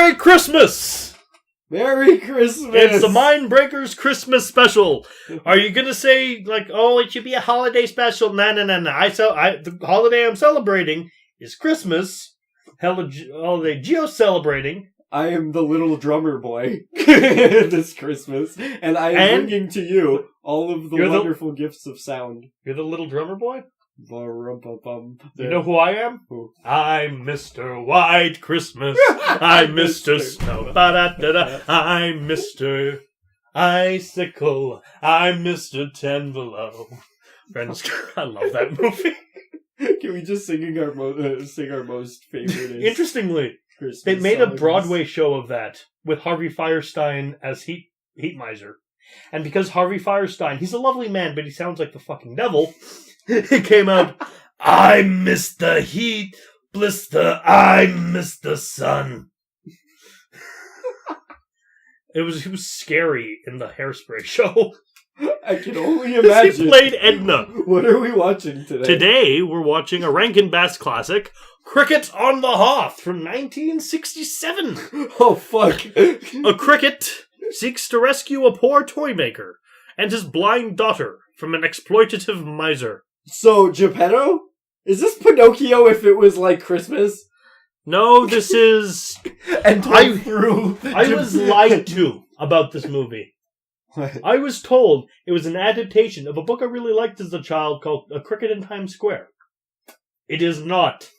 Merry Christmas! Merry Christmas! It's the Mindbreakers Christmas special. Are you gonna say, like, oh, it should be a holiday special? No. The holiday I'm celebrating is Christmas. Holiday Gio's celebrating. I am the little drummer boy this Christmas, and I am bringing to you all of the wonderful gifts of sound. You're the little drummer boy? You know who I am? Who? I'm Mr. White Christmas. I'm Mr. Snow. Ba-da-da-da. I'm Mr. Icicle. I'm Mr. Ten Below. Friends, I love that movie. Can we just sing our most favorite? Interestingly, Christmas they made songs? a Broadway show of that with Harvey Fierstein as Heat Miser. And because Harvey Fierstein, he's a lovely man, but he sounds like the fucking devil. It came out, I miss the heat, blister, I miss the sun. It was scary in the Hairspray show. I can only imagine. He played Edna. What are we watching today? Today, we're watching a Rankin Bass classic, Cricket on the Hearth from 1967. Oh, fuck. A cricket seeks to rescue a poor toy maker and his blind daughter from an exploitative miser. So, Geppetto? Is this Pinocchio if it was like Christmas? No, this is... And I was lied to about this movie. What? I was told it was an adaptation of a book I really liked as a child called A Cricket in Times Square. It is not.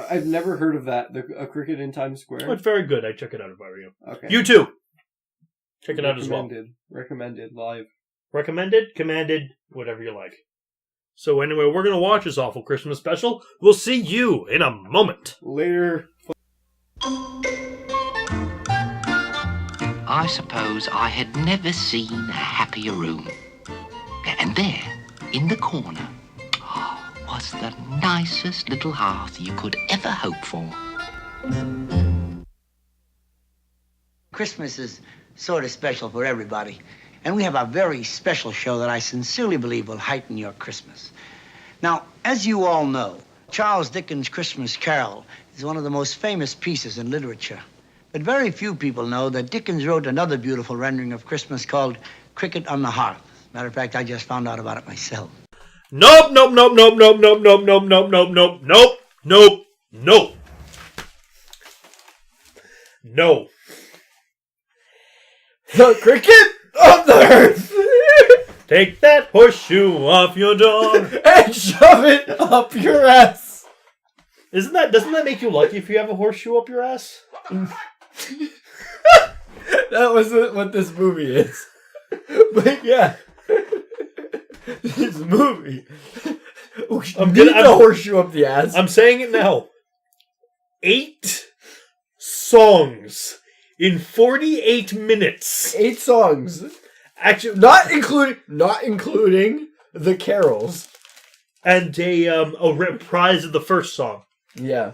I've never heard of that. A Cricket in Times Square? Oh, it's very good. I'd check it out if I were you. Okay. You too. Check it out as well. Recommended live. Recommended, commanded, whatever you like. So anyway, we're going to watch this awful Christmas special. We'll see you in a moment. Later. I suppose I had never seen a happier room. And there, in the corner, was the nicest little hearth you could ever hope for. Christmas is sort of special for everybody. And we have a very special show that I sincerely believe will heighten your Christmas. Now, as you all know, Charles Dickens' Christmas Carol is one of the most famous pieces in literature. But very few people know that Dickens wrote another beautiful rendering of Christmas called Cricket on the Hearth. Matter of fact, I just found out about it myself. Nope. No. The Cricket on the Hearth! Take that horseshoe off your door and shove it up your ass! Doesn't that make you lucky if you have a horseshoe up your ass? That wasn't what this movie is. But yeah. This movie. I'm getting the horseshoe up the ass. I'm saying it now. 8 songs in 48 minutes. 8 songs. Actually, not including the carols. And a reprise of the first song. Yeah.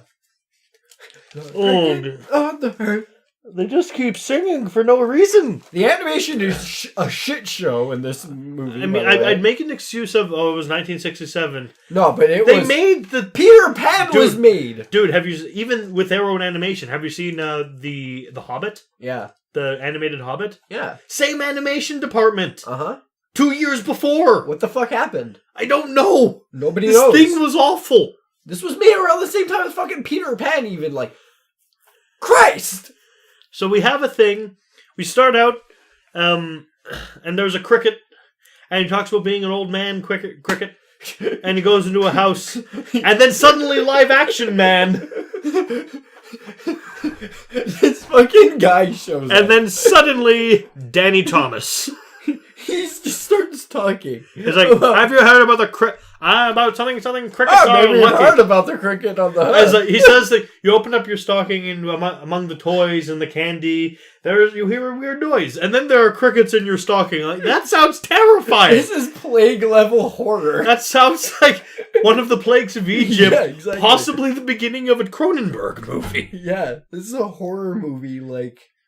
Oh, on the Hearth. They just keep singing for no reason. The animation is a shit show in this movie. I mean, I'd make an excuse of, it was 1967. No, but they made the Peter Pan was made. Dude, have you even with their own animation? Have you seen the Hobbit? Yeah, the animated Hobbit. Yeah, same animation department. 2 years before. What the fuck happened? I don't know. Nobody knows. This thing was awful. This was made around the same time as fucking Peter Pan. Even like, Christ. So we have a thing. We start out, and there's a cricket, and he talks about being an old man cricket, and he goes into a house, and then suddenly live action man. This fucking guy shows up. And then suddenly Danny Thomas. He just starts talking. He's like, have you heard about the about something cricket? Maybe you heard about the cricket on the hood. He says that you open up your stocking and among the toys and the candy, you hear a weird noise, and then there are crickets in your stocking. Like, that sounds terrifying. This is plague level horror. That sounds like one of the plagues of Egypt. Yeah, exactly. Possibly the beginning of a Cronenberg movie. Yeah, this is a horror movie.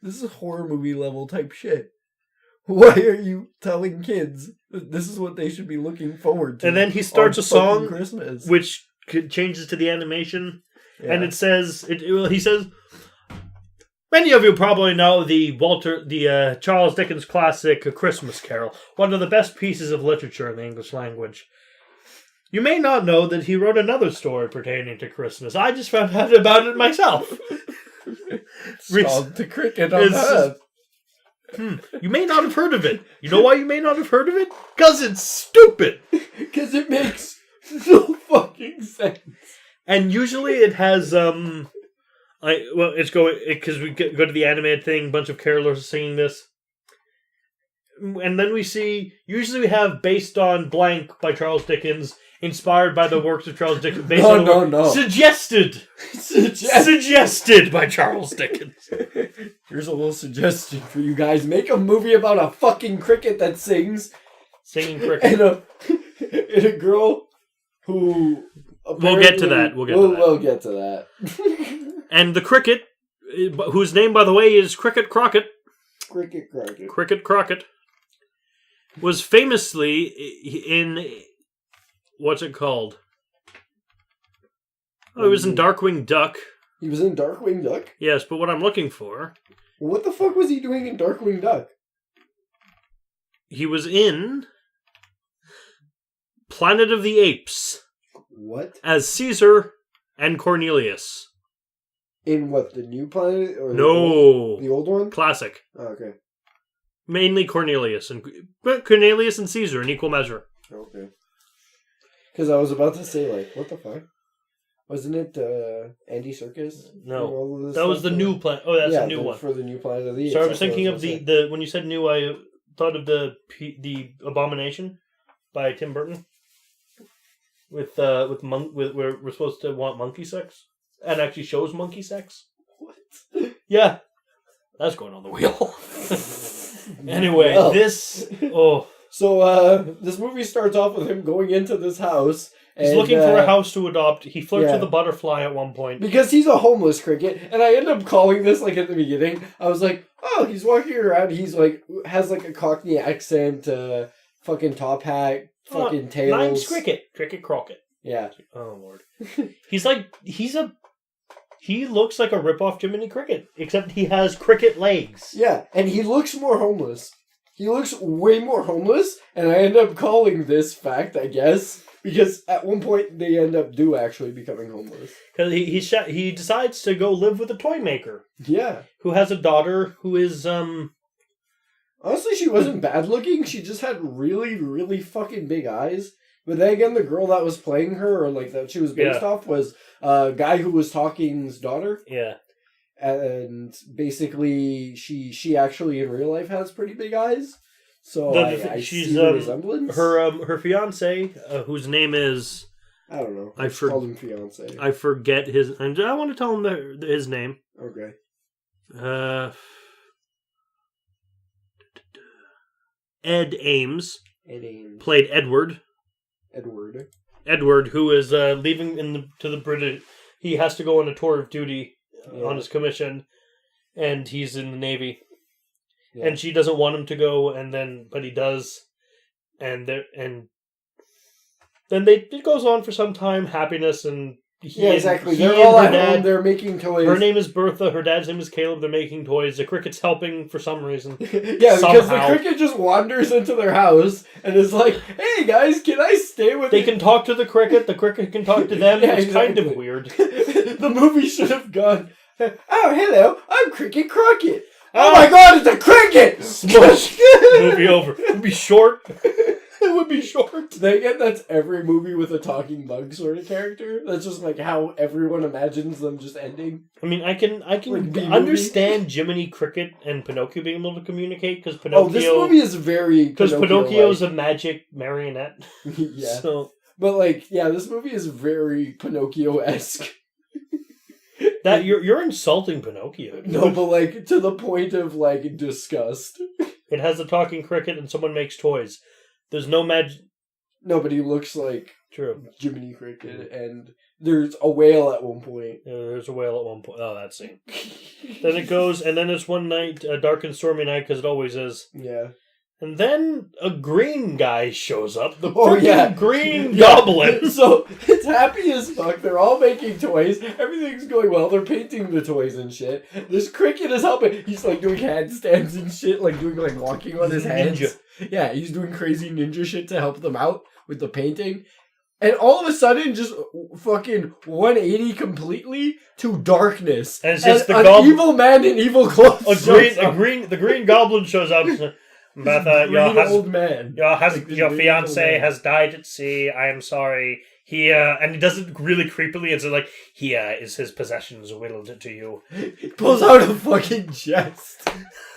This is horror movie level type shit. Why are you telling kids this is what they should be looking forward to? And then he starts a song, Christmas, which changes to the animation, and it says, he says, Many of you probably know the Charles Dickens classic A Christmas Carol, one of the best pieces of literature in the English language. You may not know that he wrote another story pertaining to Christmas. I just found out about it myself. It's called The Cricket on the Hearth. You may not have heard of it. You know why you may not have heard of it? Because it's stupid. Because it makes no fucking sense. And usually it has, it's going, because we go to the animated thing, a bunch of carolers are singing this. And then we see, usually we have Based on Blank by Charles Dickens, inspired by the works of Charles Dickens. Suggested by Charles Dickens. Here's a little suggestion for you guys. Make a movie about a fucking cricket that sings. Singing cricket. And a girl who... We'll get to that. We'll get to that. And the cricket, whose name, by the way, is Cricket Crockett. Cricket Crockett. Was famously in... What's it called? Oh, he was in Darkwing Duck. He was in Darkwing Duck? Yes, but what I'm looking for... What the fuck was he doing in Darkwing Duck? He was in... Planet of the Apes. What? As Caesar and Cornelius. In what, the new planet? Or no. The old one? Classic. Oh, okay. Mainly Cornelius. But Cornelius and Caesar in equal measure. Okay. Because I was about to say, like, what the fuck? Wasn't it Andy Serkis? No. That was the new planet. Oh, that's the new one. For the new Planet of the Apes. So I was thinking of the when you said new, I thought of the Abomination by Tim Burton. With where we're supposed to want monkey sex. And actually shows monkey sex. What? Yeah. That's going on the wheel. Anyway, this... Oh. So, this movie starts off with him going into this house. He's looking for a house to adopt. He flirts with a butterfly at one point. Because he's a homeless cricket. And I end up calling this, like, at the beginning. I was like, oh, he's walking around. He's, like, has, like, a Cockney accent, fucking top hat, fucking tails. Mine's Cricket. Cricket Crockett. Yeah. Oh, Lord. He looks like a rip-off Jiminy Cricket, except he has cricket legs. Yeah, and he looks more homeless. He looks way more homeless, and I end up calling this fact, I guess, because at one point they end up actually becoming homeless. Because he decides to go live with a toy maker. Yeah. Who has a daughter who is, Honestly, she wasn't bad looking, she just had really, really fucking big eyes. But then again, the girl that was playing her, or like that she was based off, was a guy who was Talking's daughter. Yeah. And basically, she actually in real life has pretty big eyes. So I see the resemblance. Her fiance, whose name is... I don't know. I called him fiance. I forget his... I want to tell him his name. Okay. Ed Ames. Ed Ames. Played Edward. Edward, who is leaving to the British. He has to go on a tour of duty on his commission, and he's in the Navy. Yeah. And she doesn't want him to go, but he does, and then it goes on for some time, happiness and. Exactly. They're all at home. They're making toys. Her name is Bertha. Her dad's name is Caleb. They're making toys. The cricket's helping for some reason. Because the cricket just wanders into their house and is like, "Hey guys, can I stay with?" They can talk to the cricket. The cricket can talk to them. It's kind of weird. The movie should have gone. Oh, hello! I'm Cricket Crockett. Oh my God! It's a cricket. Smush. Movie over. It would be short. It would be short. That's every movie with a talking bug sort of character. That's just like how everyone imagines them just ending. I mean, I can understand Jiminy Cricket and Pinocchio being able to communicate because Pinocchio. Oh, this movie is very because Pinocchio's a magic marionette. Yeah. So, but this movie is very Pinocchio-esque. That you're insulting Pinocchio. No, but to the point of disgust. It has a talking cricket and someone makes toys. There's no magic. No, but he looks like Jiminy Cricket, and there's a whale at one point. There's a whale at one point. Oh, that scene. Then it goes, and then it's one night, a dark and stormy night, because it always is. Yeah. And then a green guy shows up. The green Yeah. goblin. So it's happy as fuck. They're all making toys. Everything's going well. They're painting the toys and shit. This cricket is helping. He's like doing handstands and shit, like doing like walking on his hands. Ninja. Yeah, he's doing crazy ninja shit to help them out with the painting. And all of a sudden, just fucking 180 completely to darkness. And it's just the an evil man in evil clothes. The green goblin shows up. Beth, old man. Your fiance has died at sea. I am sorry. He and he does it really creepily. It's like, here is his possessions willed to you. He pulls out a fucking chest.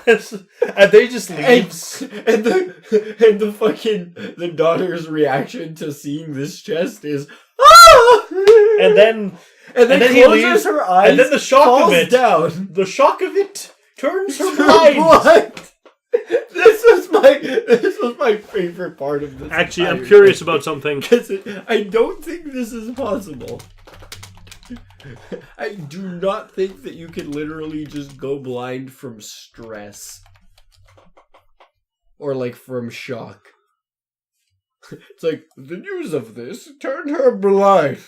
And they just leave. And the daughter's reaction to seeing this chest is and then he closes her eyes. And then the shock of it down. The shock of it turns her blind. This was my favorite part of this. Actually, I'm curious about something. Because I don't think this is possible. I do not think that you can literally just go blind from stress. Or like from shock. It's like, the news of this turned her blind.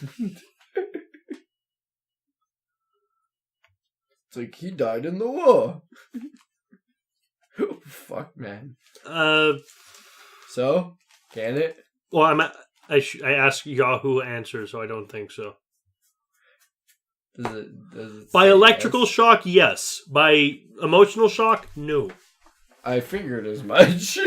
It's like, he died in the war. Oh, fuck, man. So, can it? Well, I asked Yahoo answer, so I don't think so. Does it by electrical shock, yes. By emotional shock, no. I figured as much.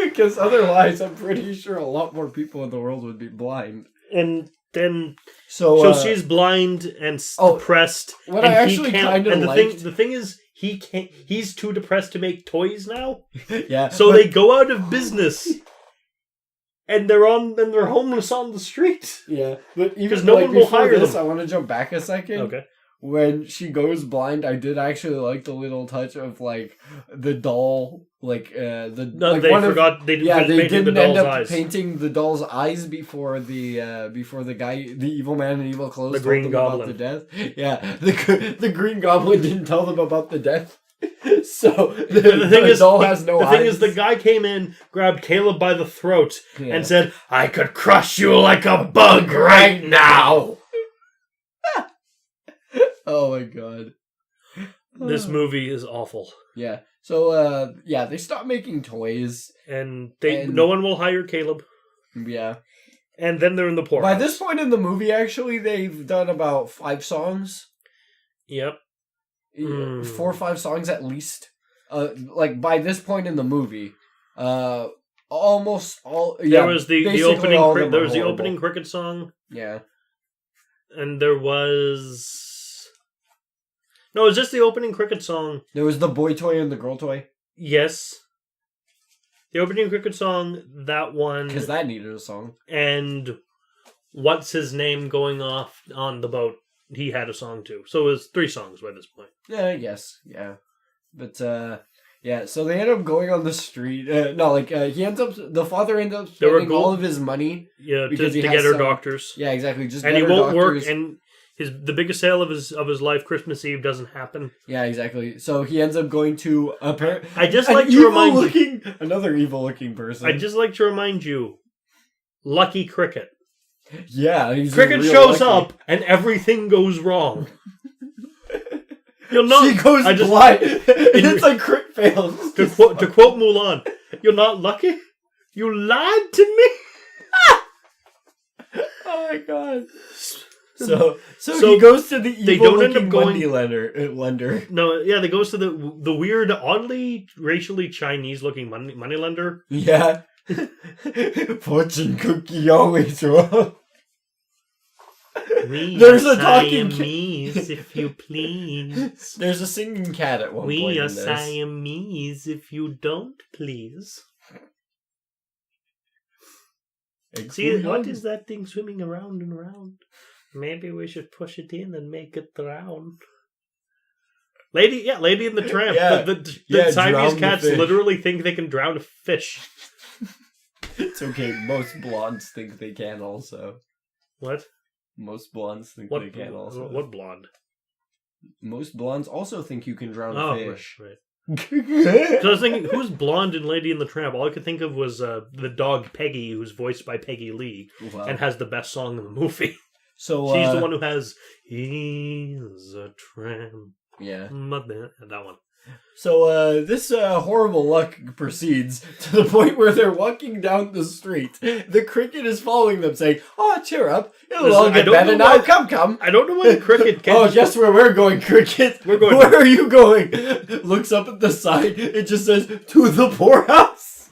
Because otherwise, I'm pretty sure a lot more people in the world would be blind. And then... So she's blind and depressed. What and I actually kind of liked... The thing is, he's too depressed to make toys now. Yeah. So they go out of business. And they're homeless on the street. Yeah, but even no one will hire them. I want to jump back a second. Okay. When she goes blind, I did actually like the little touch of like the doll, like they didn't end up painting the doll's eyes before the guy, the evil man in evil clothes, the green goblin about the death. Yeah, the green goblin didn't tell them about the death. So the doll has no eyes. The thing is, the guy came in, grabbed Caleb by the throat, and said, "I could crush you like a bug right now." Oh my god. This movie is awful. Yeah. So they stop making toys. And no one will hire Caleb. Yeah. And then they're in the poorhouse. By this point in the movie, actually, they've done about 5 songs. Yep. 4 or 5 songs at least. Like by this point in the movie, almost all. Yeah, there was the opening. There was the opening cricket song. Yeah. And there was. No, it was just the opening cricket song. There was the boy toy and the girl toy. Yes. The opening cricket song, that one. Because that needed a song. And what's his name going off on the boat? He had a song too. So it was 3 songs by this point. Yeah, I guess. Yeah. But, so they end up going on the street. The father ends up spending all of his money. Yeah, to get her doctors. Yeah, exactly. And he won't work, and the biggest sale of his life, Christmas Eve, doesn't happen. Yeah, exactly. So he ends up going to another evil looking person. I'd just like to remind you, Lucky Cricket. Yeah, Cricket shows up and everything goes wrong. You're not. She goes blind. It's like crit fails. To quote Mulan, "You're not lucky. You lied to me." Oh my god. So he goes to the evil-looking money lender. No, yeah, they goes to the weird, oddly racially Chinese-looking money lender. Yeah. Fortune cookie always wrong. There's a talking Siamese, if you please. There's a singing cat at one point. We are Siamese, if you don't please. See, what is that thing swimming around and around? Maybe we should push it in and make it drown. Lady in the Tramp. Yeah. The Siamese cats literally think they can drown a fish. It's okay. Most blondes think they can also. What? Most blondes think they can also. What blonde? Most blondes also think you can drown a fish. Right. So I was thinking, who's blonde in Lady and the Tramp? All I could think of was the dog Peggy, who's voiced by Peggy Lee, and has the best song in the movie. So she's the one who has "He's a Tramp." Yeah, that one. So this horrible luck proceeds to the point where they're walking down the street. The cricket is following them, saying, "Oh, cheer up! It'll all get better now. Come. I don't know why the cricket. Oh, guess where we're going, cricket? We're going. Where are you going?" Looks up at the sign. It just says, "To the poorhouse."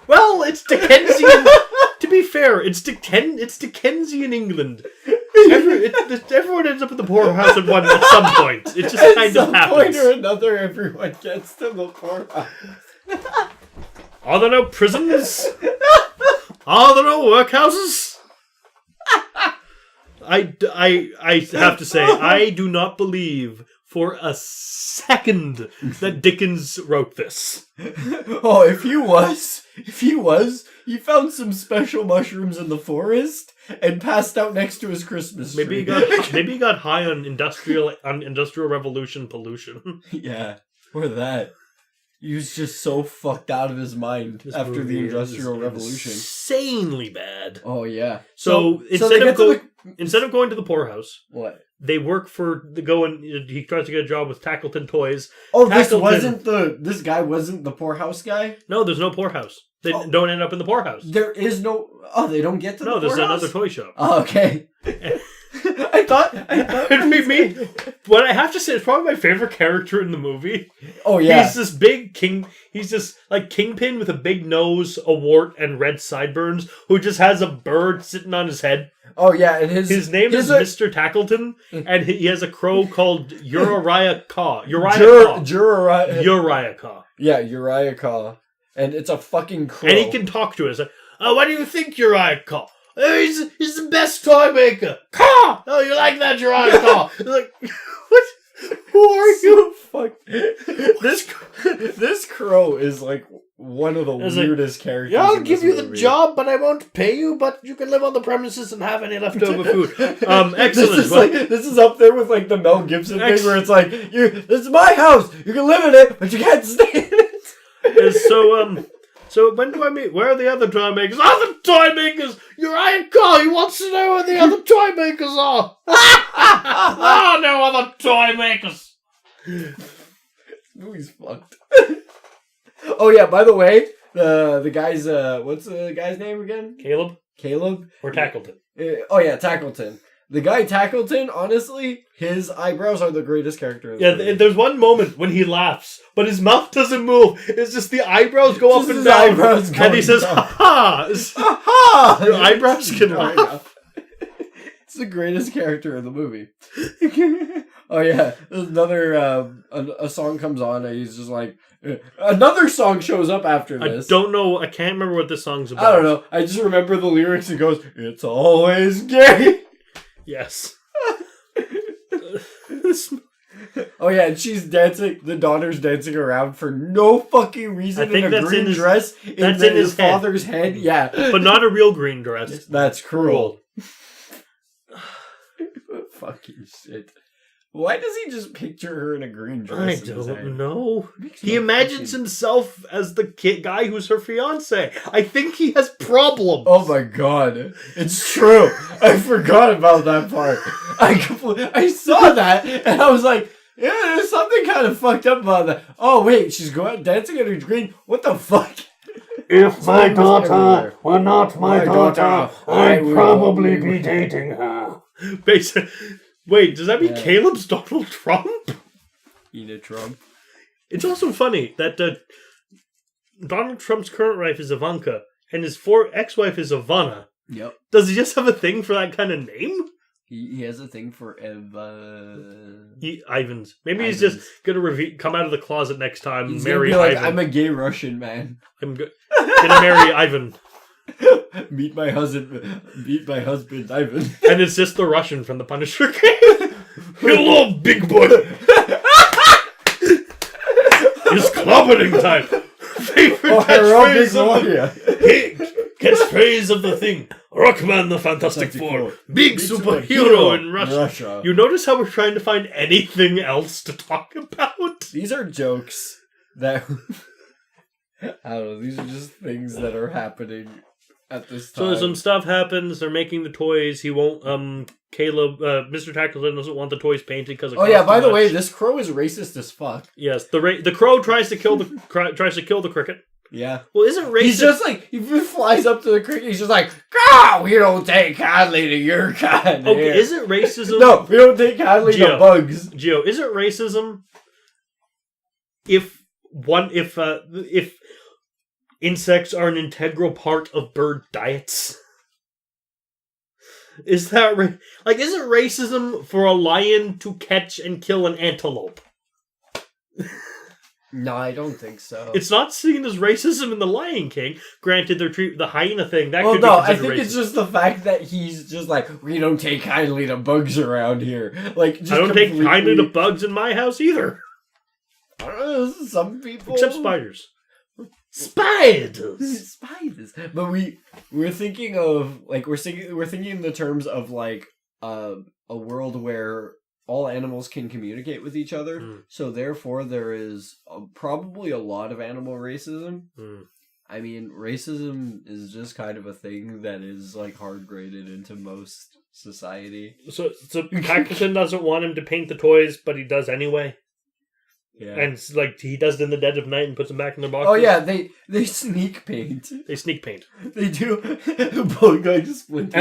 Well, it's Dickensian. To be fair, it's Dickensian England. Everyone ends up in the poorhouse at some point. It just kind of happens. At some point or another, everyone gets to the poorhouse. Are there no prisons? Are there no workhouses? I have to say, I do not believe for a second that Dickens wrote this. Oh, if he was, he found some special mushrooms in the forest and passed out next to his Christmas tree. Maybe he got high on industrial revolution pollution. Yeah, or that. He was just so fucked out of his mind after the Industrial Revolution. Insanely bad. Oh yeah. So instead of going to the poorhouse, what? They work for he tries to get a job with Tackleton Toys. Oh, this guy wasn't the poorhouse guy? No, there's no poorhouse. They don't end up in the poorhouse. There is no... Oh, they don't get to the poorhouse? No, there's another toy shop. Oh, okay. I thought me. What I have to say, it's probably my favorite character in the movie. Oh, yeah. He's this big king. He's this, like, kingpin with a big nose, a wart, and red sideburns, who just has a bird sitting on his head. Oh, yeah, and his name is Mr. Tackleton, and he has a crow called Uriah Caw. Uriah Caw. Yeah, Uriah Caw. And it's a fucking crow. And he can talk to us. Like, oh, what do you think, Uriah Caw? Oh, he's the best toy maker. Caw! Oh, you like that, Uriah Caw? Like, what? Who are you? Fuck. This crow is like one of the weirdest characters. Yeah, I'll give you the job, but I won't pay you. But you can live on the premises and have any leftover food. Excellent. This is up there with like the Mel Gibson thing, where it's like, this is my house. You can live in it, but you can't stay in it. So when do I meet? Where are the other toy makers? Other toy makers! Uriah Caw, he wants to know where the other toy makers are! Oh, no other toy makers! Movie's fucked. Oh yeah, by the way, the guy's, what's the guy's name again? Caleb? Or Tackleton. Oh yeah, Tackleton. The guy Tackleton, honestly, his eyebrows are the greatest character in the movie. There's one moment when he laughs, but his mouth doesn't move. It's just the eyebrows go up and down. And he says, ha-ha! Ha-ha! Your eyebrows can laugh. It's the greatest character in the movie. Oh yeah, there's another, a song comes on and he's just like, another song shows up after this. I can't remember what this song's about. I don't know. I just remember the lyrics. It goes, "It's always gay." Yes. Oh yeah, and she's dancing. The daughter's dancing around for no fucking reason in a green dress. That's in his father's head. Yeah, but not a real green dress. That's cruel. Fucking shit. Why does he just picture her in a green dress? I don't know. He imagines himself as the guy who's her fiance. I think he has problems. Oh my god. It's true. I forgot about that part. I saw that and I was like, yeah, there's something kind of fucked up about that. Oh wait, she's going dancing in a green. What the fuck? If my daughter were not my daughter, I'd probably be dating her. Basically. Wait, does that mean Caleb's Donald Trump? Eat Trump. It's also funny that Donald Trump's current wife is Ivanka, and his ex-wife is Ivana. Yep. Does he just have a thing for that kind of name? He has a thing for Ivans. Maybe he's just gonna come out of the closet next time. He's marry gonna be like, Ivan. I'm a gay Russian man. I'm gonna marry Ivan. Meet my husband, Ivan. And it's just the Russian from the Punisher game. Hello, big boy. It's clobbering time. Favorite catchphrase of the thing. Rockman the Fantastic Four, big superhero in Russia. You notice how we're trying to find anything else to talk about? These are jokes that... I don't know, these are just things that are happening at this time. So some stuff happens, they're making the toys, he won't, Mr. Tackleton doesn't want the toys painted because it costs by too the way, much. this crow is racist as fuck. Yes, the crow tries to kill the cricket. Yeah. Well, isn't racist... He's just like, he flies up to the cricket, he's just like, "Ah, we don't take kindly to your kind." Okay, isn't racism... No, we don't take kindly to bugs. Gio, is it racism if insects are an integral part of bird diets? Is that is it racism for a lion to catch and kill an antelope? No, I don't think so. It's not seen as racism in The Lion King. Granted, the hyena thing that could be I think considered it's just the fact that he's just like, we don't take kindly to bugs around here. Like, just I don't take kindly to bugs in my house either. I don't know, some people, except spiders. Spiders. But we're thinking of we're thinking in the terms of a world where all animals can communicate with each other. So therefore there is probably a lot of animal racism. I mean, racism is just kind of a thing that is hard graded into most society. So Tackleton doesn't want him to paint the toys, but he does anyway. Yeah. And he does it in the dead of night and puts them back in their boxes. Oh yeah, they sneak paint. They sneak paint. They do. And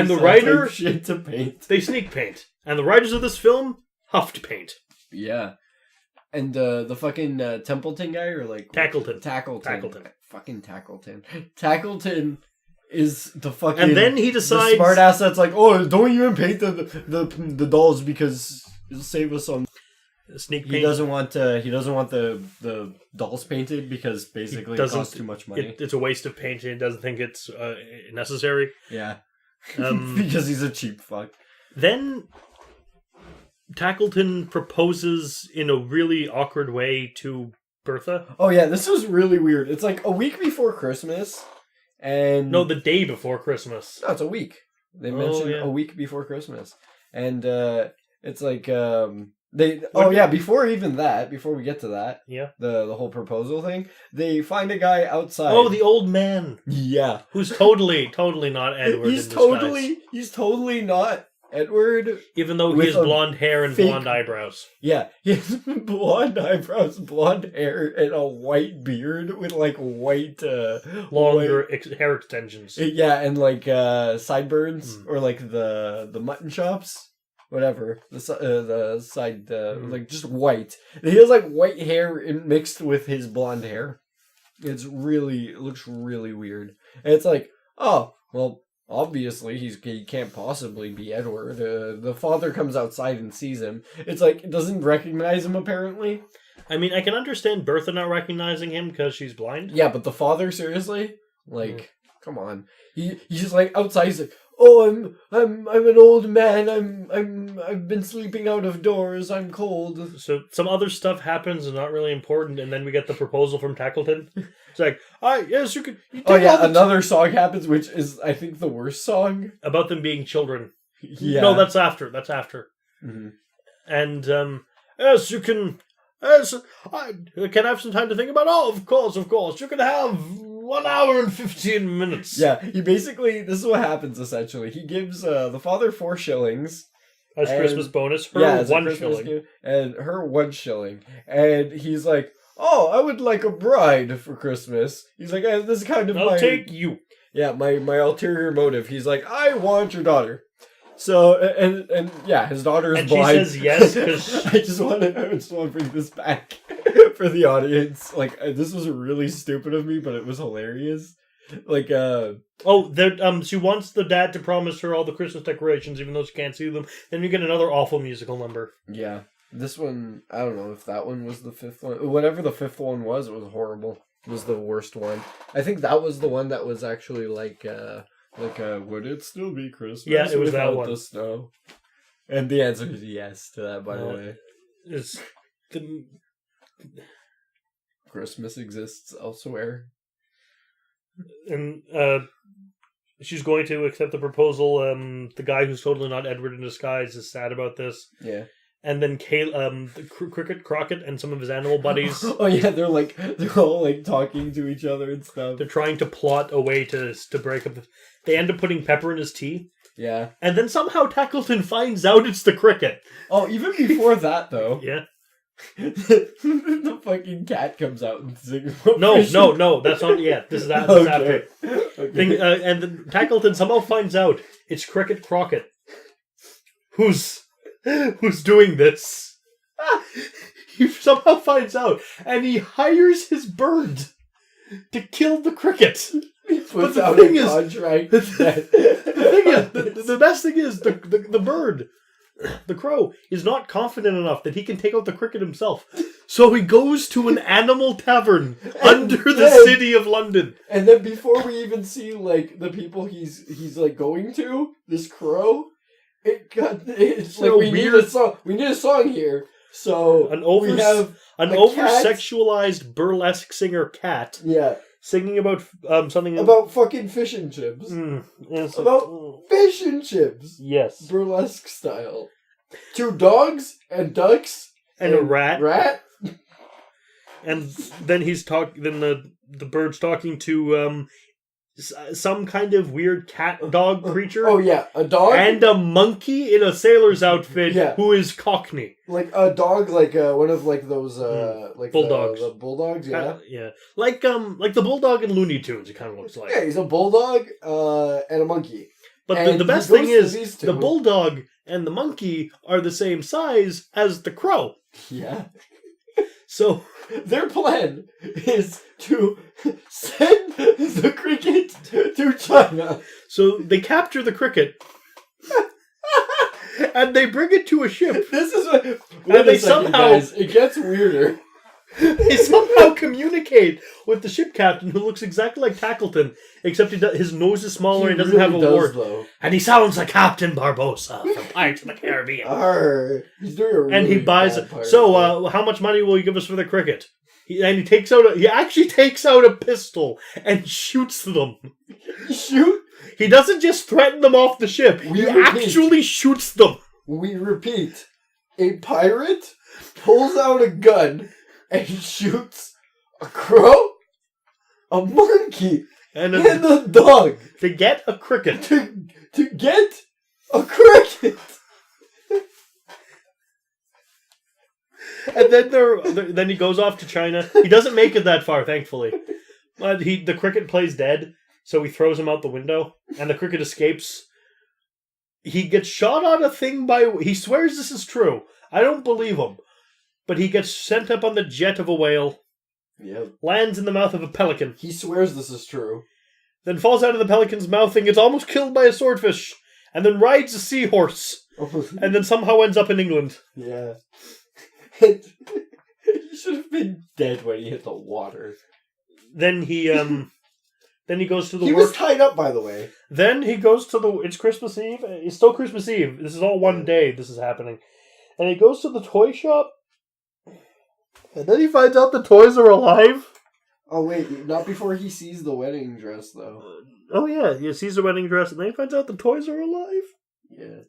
the writer shit to paint. They sneak paint. And the writers of this film huffed paint. Yeah. And the fucking Templeton guy Tackleton. Fucking Tackleton. Tackleton is the fucking. And then he decides, the smartass that's like, oh, don't even paint the dolls because it'll save us on. Sneak paint. He doesn't want the dolls painted because basically it costs too much money. It's a waste of paint. He doesn't think it's necessary. Yeah, because he's a cheap fuck. Then Tackleton proposes in a really awkward way to Bertha. Oh yeah, this was really weird. It's a week before Christmas, and no, the day before Christmas. No, it's a week. They mentioned a week before Christmas, and it's before we get to that, the whole proposal thing, they find a guy outside. Oh, the old man. Yeah. Who's totally not Edward. He's totally not Edward. Even though he has blonde hair and blonde eyebrows. Yeah, he has blonde eyebrows, blonde hair, and a white beard with white longer hair extensions. Yeah, and sideburns or the mutton chops. Whatever, the side, just white. He has white hair mixed with his blonde hair. It looks really weird. And it's oh, well, obviously he can't possibly be Edward. The father comes outside and sees him. It's it doesn't recognize him apparently. I mean, I can understand Bertha not recognizing him because she's blind. Yeah, but the father, seriously? Come on. He's just outside, he's oh, I'm an old man. I've been sleeping out of doors. I'm cold. So some other stuff happens and not really important, and then we get the proposal from Tackleton. It's yes, you can. Another song happens, which is I think the worst song about them being children. Yeah, no, that's after. Mm-hmm. And yes, you can. Yes, I can have some time to think about. Oh, of course. You can have 1 hour and 15 minutes. Yeah, this is what happens essentially. He gives the father 4 shillings as Christmas bonus. Her 1 shilling. And her 1 shilling. And he's oh, I would like a bride for Christmas. He's this is kind of I'll take you. Yeah, my ulterior motive. He's I want your daughter. So and yeah, his daughter is blind. She says yes because I just want to bring this back for the audience. This was really stupid of me, but it was hilarious. She wants the dad to promise her all the Christmas decorations, even though she can't see them. Then you get another awful musical number. Yeah, this one I don't know if that one was the 5th one. Whatever the 5th one was, it was horrible. It was the worst one. I think that was the one that was actually would it still be Christmas? Yeah, it was that one. The snow. And the answer is yes to that, by the way. Christmas exists elsewhere. And she's going to accept the proposal. The guy who's totally not Edward in disguise is sad about this. Yeah. And then the Cricket, Crockett, and some of his animal buddies. Oh yeah, they're all like talking to each other and stuff. They're trying to plot a way to break up. They end up putting pepper in his tea. Yeah. And then somehow Tackleton finds out it's the Cricket. Oh, even before that though. Yeah. The fucking cat comes out and sings. No, that's not yet. This is after. Okay. And then Tackleton somehow finds out it's Cricket Crockett who's doing this. He somehow finds out, and he hires his bird to kill the Cricket. But the thing is, the best thing is the bird, the crow, is not confident enough that he can take out the Cricket himself. So he goes to an animal tavern under the city of London. And then before we even see like the people he's like going to, this crow, it's so like we need a song. We need a song here. So we have an over-sexualized burlesque singer cat. Yeah. Singing about something about fucking fish and chips. Fish and chips. Yes. Burlesque style. 2 dogs and ducks and a rat. And then the bird's talking to some kind of weird cat dog creature. Oh yeah, a dog and a monkey in a sailor's outfit who is Cockney. Like a dog, like one of like those like bulldogs. The bulldogs, yeah. Yeah. Like the bulldog in Looney Tunes it kind of looks like. Yeah, he's a bulldog and a monkey. But the best thing is the bulldog and the monkey are the same size as the crow. Yeah. So their plan is to send the Cricket to China. So they capture the Cricket. And they bring it to a ship. This is what... guys, it gets weirder. They somehow communicate with the ship captain, who looks exactly like Tackleton, except his nose is smaller and he doesn't have a wart. And he sounds like Captain Barbossa from Pirates of the Caribbean. He's doing a really and he buys it. So, how much money will you give us for the Cricket? He actually takes out a pistol and shoots them. Shoot? He doesn't just threaten them off the ship. He actually shoots them. We repeat. A pirate pulls out a gun and shoots a crow, a monkey, and a dog. To get a Cricket. To get a Cricket. And then he goes off to China. He doesn't make it that far, thankfully. But the Cricket plays dead, so he throws him out the window, and the Cricket escapes. He gets shot on a thing he swears this is true. I don't believe him. But he gets sent up on the jet of a whale. Yep. Lands in the mouth of a pelican. He swears this is true. Then falls out of the pelican's mouth and gets almost killed by a swordfish. And then rides a seahorse. And then somehow ends up in England. Yeah. He should have been dead when he hit the water. Then he goes to the He was tied up, by the way. Then he goes to it's Christmas Eve. It's still Christmas Eve. This is all one day this is happening. And he goes to the toy shop. And then he finds out the toys are alive. Oh, wait. Not before he sees the wedding dress, though. Oh, yeah. He sees the wedding dress, and then he finds out the toys are alive. Yeah.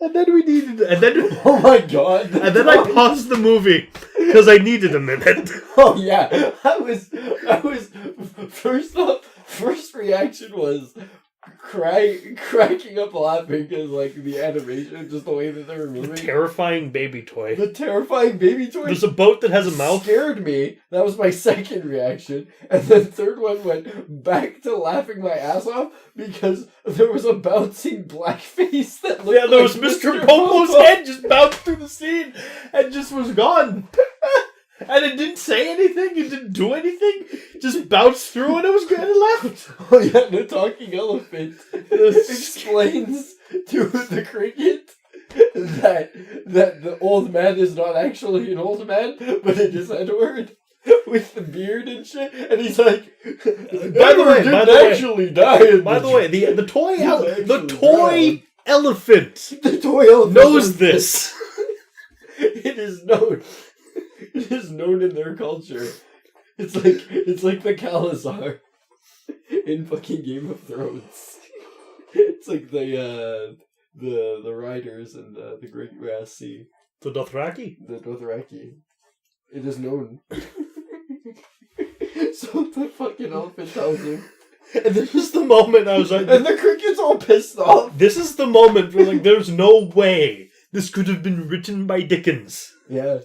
And then we needed... And then, oh, my God. And then I paused the movie, because I needed a minute. Oh, yeah. I was... First reaction was... cracking up laughing because, like, the animation, just the way that they were moving. The terrifying baby toy. There's a boat that has a mouth. Scared me. That was my second reaction. And then third one went back to laughing my ass off because there was a bouncing black face that looked there was Mr. Popo's head just bounced through the scene and just was gone. And it didn't say anything, it didn't do anything, just bounced through and it was good and left. Oh yeah, the talking elephant explains to the Cricket that the old man is not actually an old man, but it is Edward with the beard and shit. And he's like, by the way, the toy elephant knows this. It is known. It is known in their culture. It's like the Khalasar in fucking Game of Thrones. like the riders and the Great Grass Sea. The Dothraki? The Dothraki. It is known. So the fucking elephant tells him. And this is the moment I was like... And the cricket's all pissed off. This is the moment where, like, there's no way this could have been written by Dickens. Yeah.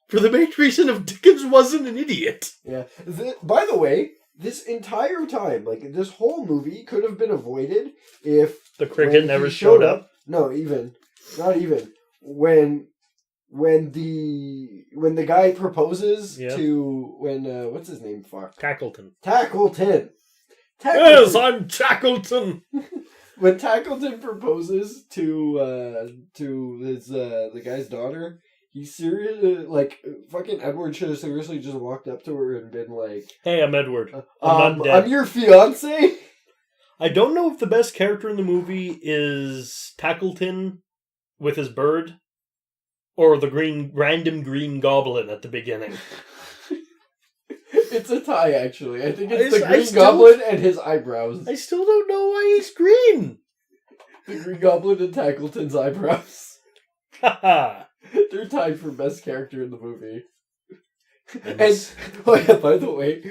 For the main reason of Dickens wasn't an idiot. Yeah. By the way, this entire time, like, this whole movie could have been avoided if... The cricket never showed up. No, not even. When the guy proposes to... what's his name? Fuck. Tackleton. Yes, I'm Tackleton! When Tackleton proposes to his the guy's daughter, he seriously fucking Edward should have seriously just walked up to her and been like, "Hey, I'm Edward. I'm not dead. I'm your fiance." I don't know if the best character in the movie is Tackleton with his bird, or the random green goblin at the beginning. It's a tie, actually. I think it's the Green Goblin and his eyebrows. I still don't know why he's green. The Green Goblin and Tackleton's eyebrows. They're tied for best character in the movie. And oh yeah, by the way,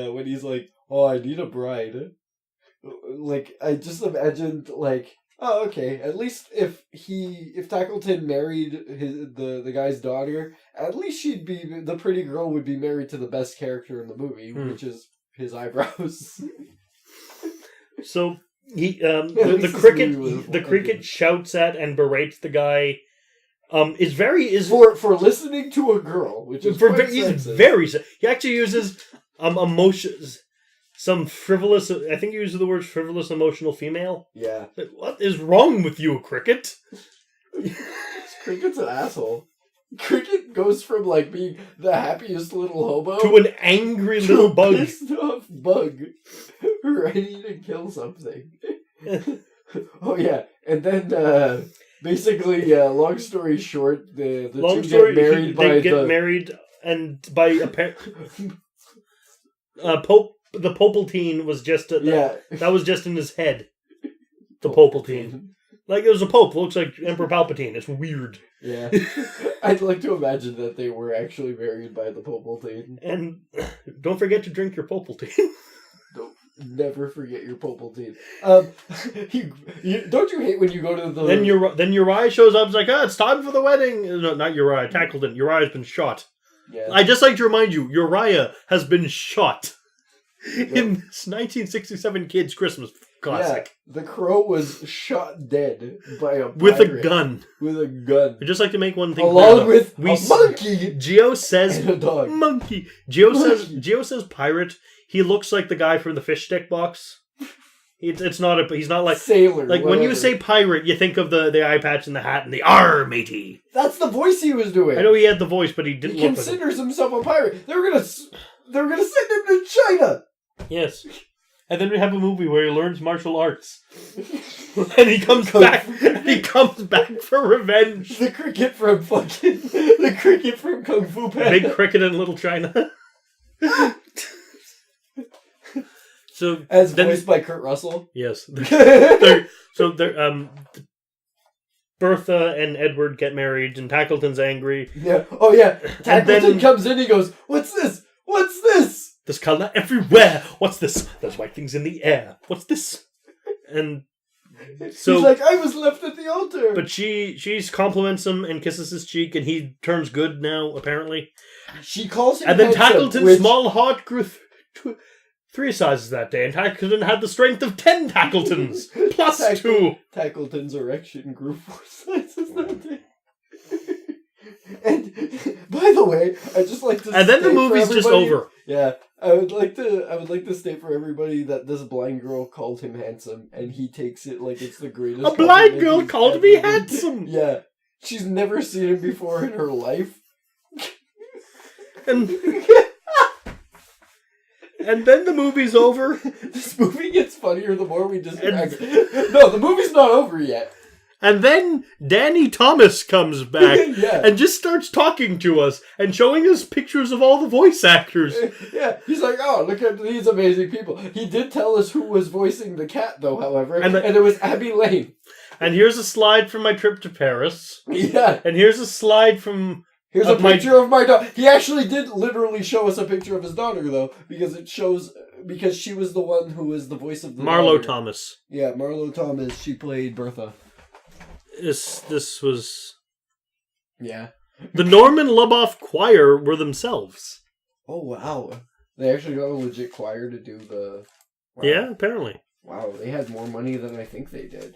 when he's like, "Oh, I need a bride," like I just imagined like, oh, okay. At least if Tackleton married the guy's daughter, at least the pretty girl would be married to the best character in the movie, which is his eyebrows. So the cricket shouts at and berates the guy. For listening to a girl, which is he actually uses emotions. Some frivolous, I think he uses the word frivolous emotional female. Yeah. What is wrong with you, Cricket? Cricket's an asshole. Cricket goes from like being the happiest little hobo to an angry little bug. Pissed off bug ready to kill something. Oh yeah, and then basically, long story short, the two get married married and by a Pope. The Popaltine was just that was just in his head. The Popaltine, like there was a Pope. Looks like Emperor Palpatine. It's weird. Yeah, I'd like to imagine that they were actually married by the Popaltine. And don't forget to drink your Popaltine. Don't never forget your Popaltine. Don't you hate when you go to the then Uriah shows up. It's like, it's time for the wedding. No, not Uriah. Tackleton. Uriah's been shot. Yeah. I just like to remind you, Uriah has been shot. In this 1967 kids' Christmas classic. Yeah, the crow was shot dead by a pirate. With a gun. I'd just like to make one thing along with a monkey. Gio says and a dog. Monkey. Gio says pirate. He looks like the guy from the fish stick box. He's not like sailor. Like when you say pirate, you think of the eye patch and the hat and the "Arr, matey." That's the voice he was doing. I know he had the voice, but he didn't. He considers himself a pirate. They were gonna send him to China. Yes. And then we have a movie where he learns martial arts. And he comes back for revenge. The cricket from Kung Fu Panda. Big Cricket in Little China. So as voiced by Kurt Russell. Yes. Bertha and Edward get married and Tackleton's angry. Yeah. Oh yeah. Tackleton comes in, he goes, "What's this? What's this? There's colour everywhere. What's this? There's white things in the air. What's this?" And so he's like, "I was left at the altar." But she compliments him and kisses his cheek, and he turns good now, apparently. She calls him and then handsome, Tackleton's small heart grew 3 sizes that day, and Tackleton had the strength of 10 Tackletons, plus 2. Tackleton's erection grew 4 sizes that day. And by the way, I just like to. And then the movie's just over. Yeah, I would like to state for everybody that this blind girl called him handsome, and he takes it like it's the greatest. A blind girl called me handsome. Yeah, she's never seen him before in her life. And then the movie's over. This movie gets funnier the more we distract. No, the movie's not over yet. And then Danny Thomas comes back Yeah. and just starts talking to us and showing us pictures of all the voice actors. Yeah, he's like, oh, look at these amazing people. He did tell us who was voicing the cat, though, however, and it was Abby Lane. And here's a slide from my trip to Paris. Yeah. And here's a slide from... Here's a picture of my daughter. He actually did literally show us a picture of his daughter, though, because she was the one who was the voice of the Marlo daughter. Thomas. Yeah, Marlo Thomas. She played Bertha. This was... Yeah. The Norman Luboff Choir were themselves. Oh, wow. They actually got a legit choir to do the... Wow. Yeah, apparently. Wow, they had more money than I think they did.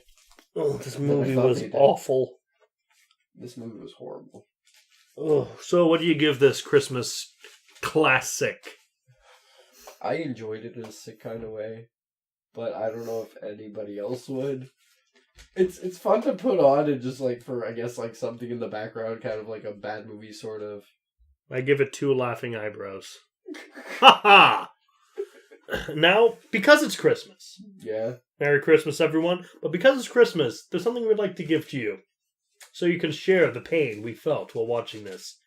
Oh, this movie was awful. This movie was horrible. Oh, so what do you give this Christmas classic? I enjoyed it in a sick kind of way, but I don't know if anybody else would. It's fun to put on and just like for, I guess, like something in the background, kind of like a bad movie sort of. I give it 2 laughing eyebrows. Ha ha! Now, because it's Christmas. Yeah. Merry Christmas, everyone. But because it's Christmas, there's something we'd like to give to you. So you can share the pain we felt while watching this.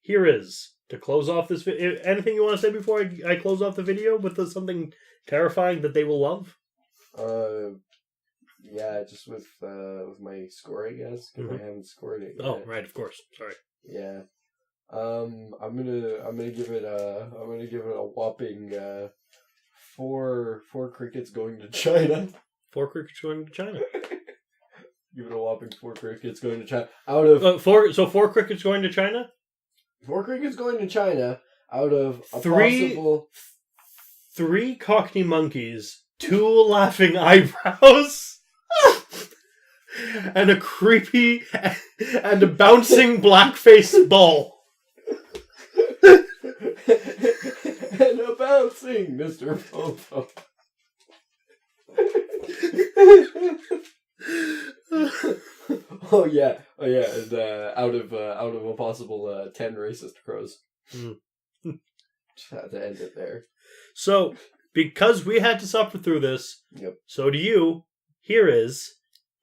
Here is, to close off this video. Anything you want to say before I close off the video with something terrifying that they will love? Yeah, just with my score, I guess, because I haven't scored it yet. Oh, right, of course. Sorry. Yeah. I'm gonna give it a whopping 4 crickets going to China. 4 crickets going to China. Give it a whopping 4 crickets going to China. Out of 4 crickets going to China? 4 crickets going to China out of a 3 possible 3 Cockney monkeys, 2 laughing eyebrows, and a creepy and a bouncing black-faced ball. and a bouncing Mr. Popo. Oh yeah, and out of a possible 10 racist crows. Just had to end it there. So, because we had to suffer through this, Yep. So do you. Here is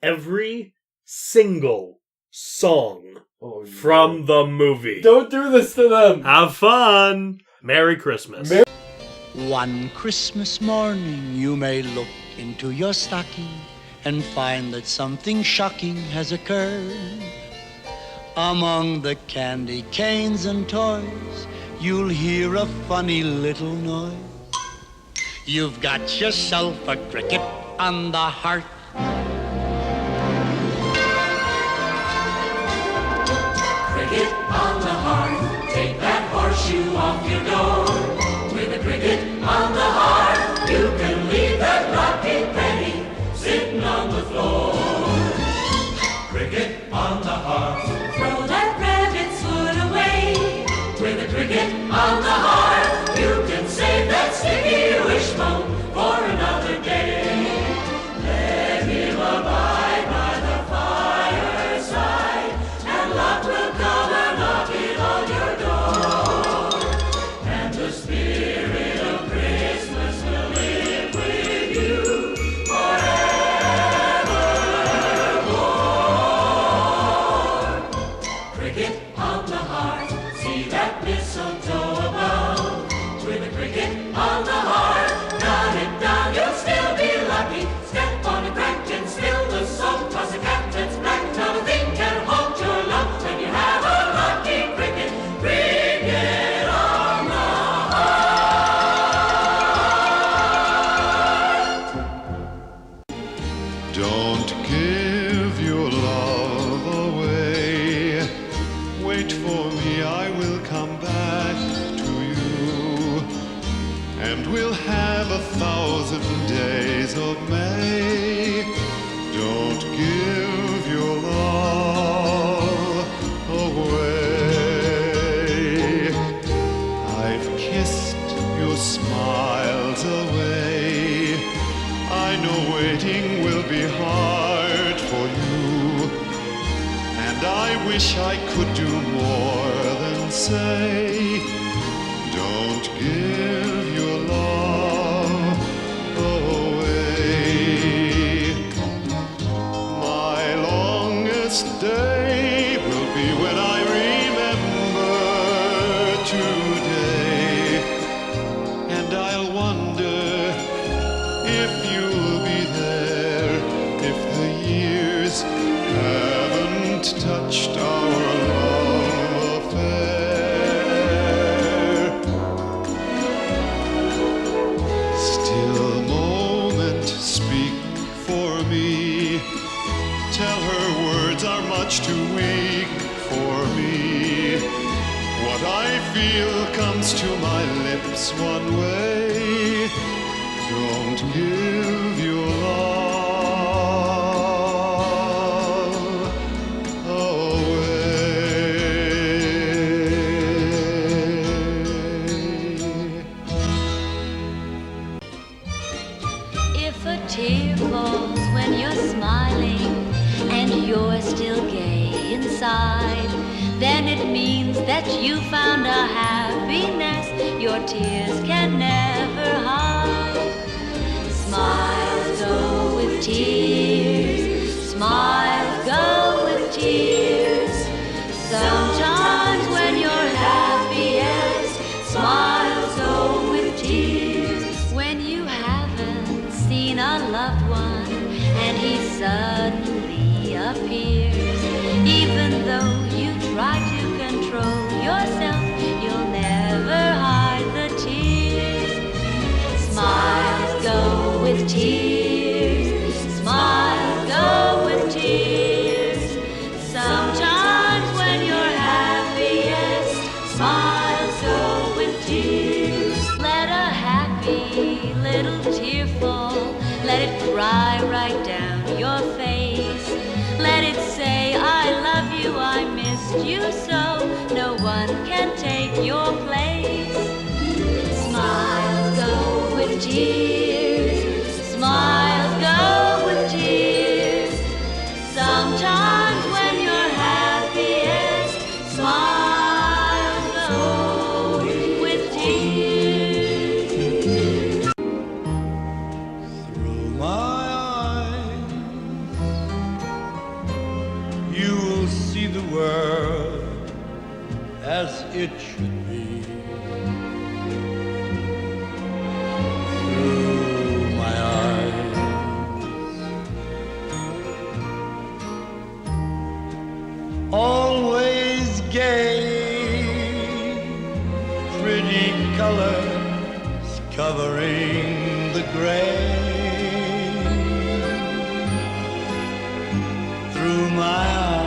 every single song from the movie. Don't do this to them. Have fun. Merry Christmas. One Christmas morning you may look into your stocking and find that something shocking has occurred. Among the candy canes and toys, you'll hear a funny little noise. You've got yourself a cricket on the hearth. Cricket on the hearth, take that horseshoe off your door. With a cricket on the hearth, you can leave that lucky penny sitting on the floor. Cricket on the hearth, throw that rabbit's foot away. With a cricket on the hearth, you can save that sticky wishbone for another day. Let him abide by the fireside, and luck will come a knocking on your door. And the spirit of Christmas will live with you forevermore. Cricket on the hearth, see that mistletoe above. With a cricket on the hearth, cut it down, you'll still be lucky. Step on a crack and spill the salt. Toss a cat that's black, not a thing can halt your love. When you have a lucky cricket, cricket on the hearth. Don't give your love away. Wait for me, I will come back to you. And we'll have 1,000 days of May. Don't give your love away. I've kissed your smiles away. I know waiting will be hard for you, and I wish I could do more than say, don't give your love away. My long feel comes to my lips one way. Don't give your love away. If a tear falls when you're smiling and you're still gay inside, then it means that you found a happiness your tears can never hide. Smiles go with tears, smiles go with tears. Sometimes when you're happiest, smiles go with tears. When you haven't seen a loved one and he suddenly appears, even though you try to control yourself, you'll never hide the tears. Smiles go with tears, smiles go with tears. Sometimes when you're happiest, smiles go with tears. Let a happy little tear fall, let it cry right down your face. Let it say, I love you, I missed you so, no one can take your place. Smiles go with tears, smiles go with tears. Sometimes when you're happiest, smiles go with tears. Through my eyes, you will see the world as it should be. Through my eyes, always gay, pretty colors covering the gray. Through my eyes,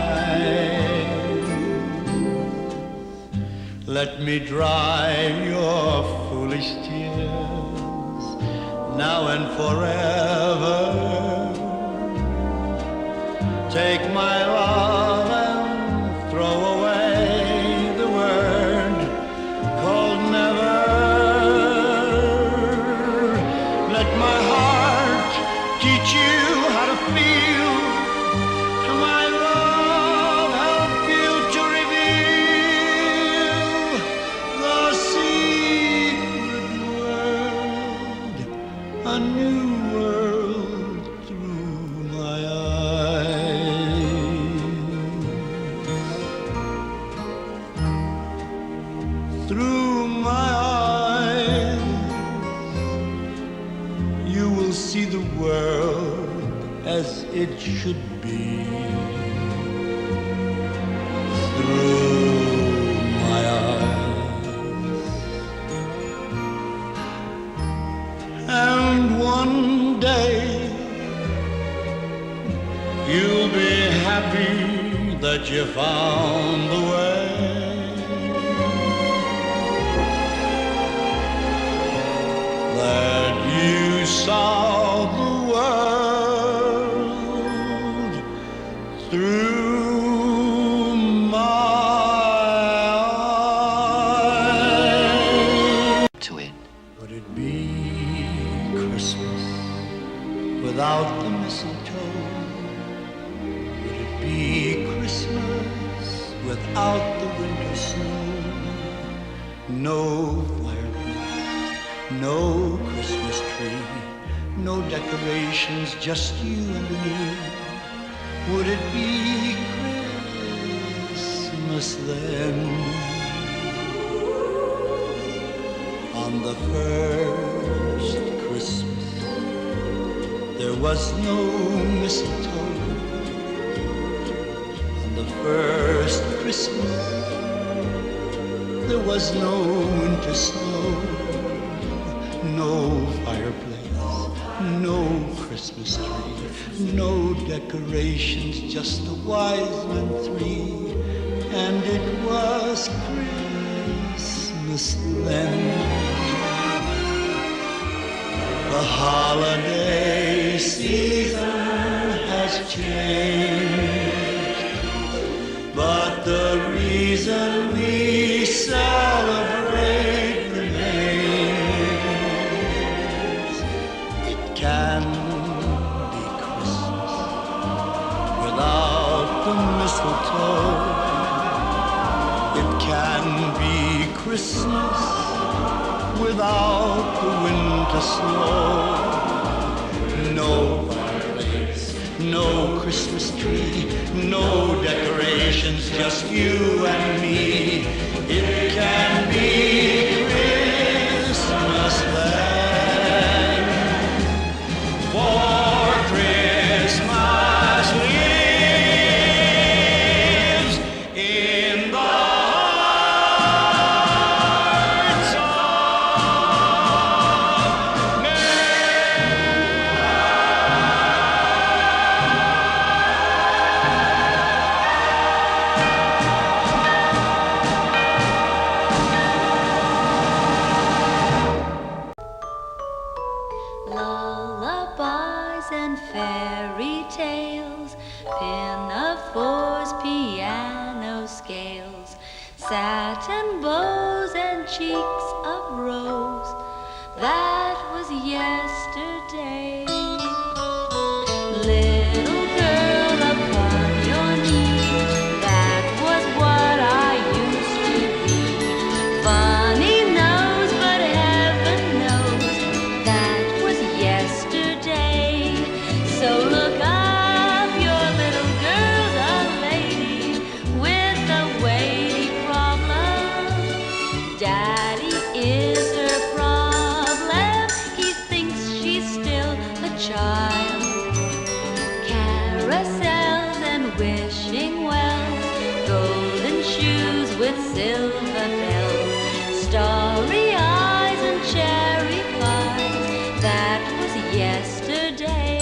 let me dry your foolish tears now and forever. Take my love and throw away the word called never. Let my heart teach you how to feel. My love help you to reveal the secret world, a new world through my eyes. Through my eyes, you will see the world as it should be. Through my eyes, and one day you'll be happy that you found the way. That you saw the world through my eyes. To it. Would it be Christmas without the mistletoe? Would it be Christmas without the winter snow? No fireplace, no Christmas tree, no decorations, just you and me. Would it be Christmas then? On the first Christmas, there was no mistletoe. On the first Christmas, there was no winter snow. No fireplace, no Christmas tree, no decorations, just the wise men three. And it was Christmas the splendor. The holiday season has changed, but the reason we celebrate remains. It can be Christmas without the mistletoe. It can be Christmas without the winter snow. No fireplace, no Christmas tree, no decorations, just you and me. It can be Christmas then. For Christmas lives in the hearts of Lullabies and fairy tales, pinafores, piano scales, satin bows and cheeks of rose. That was yesterday. Little girl upon your knee, that was what I used to be. Funny nose, but heaven knows that was yesterday. So look up, your little girl's a lady with a weighty problem. Daddy is her problem. He thinks she's still a child. Carousels and wishing wells, golden shoes with silver bells, starry eyes and cherry pies. That was yesterday.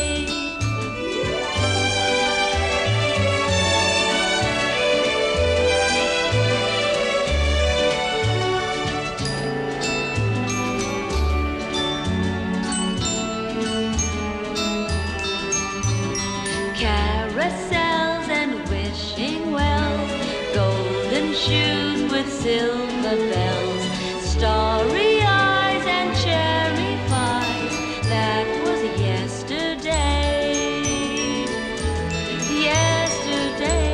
Carousels and wishing wells, golden shoes with silver bells, starry eyes and cherry pies. That was yesterday. Yesterday.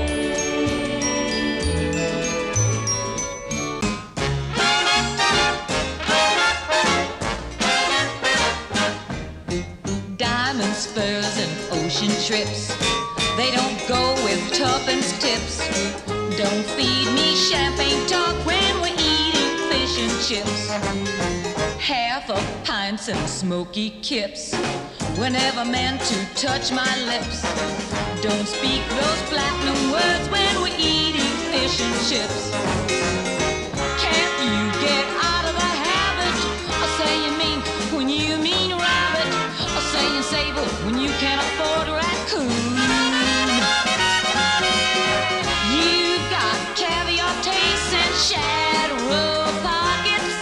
Diamonds, furs, and ocean trips, they don't go with tuppence tips. Don't feed me champagne talk when we're eating fish and chips. Half of pints and smoky kips were never meant to touch my lips. Don't speak those platinum words when we're eating fish and chips. Can't you get out of the habit of saying mean when you mean rabbit, or saying sable when you can't afford raccoon? You've got caviar tastes and shad row pockets,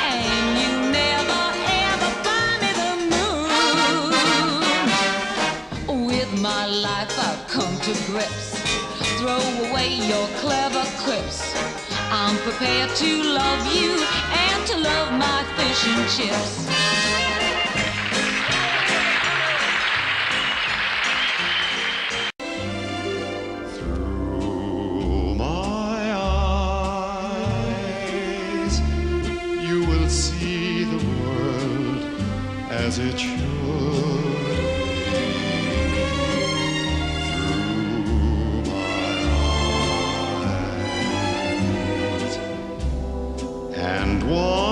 and you never ever buy me the moon. With my life I've come to grips. Throw away your clever quips. I'm prepared to love you and to love my fish and chips. Through my eyes, you will see the world as it should through my eyes. And one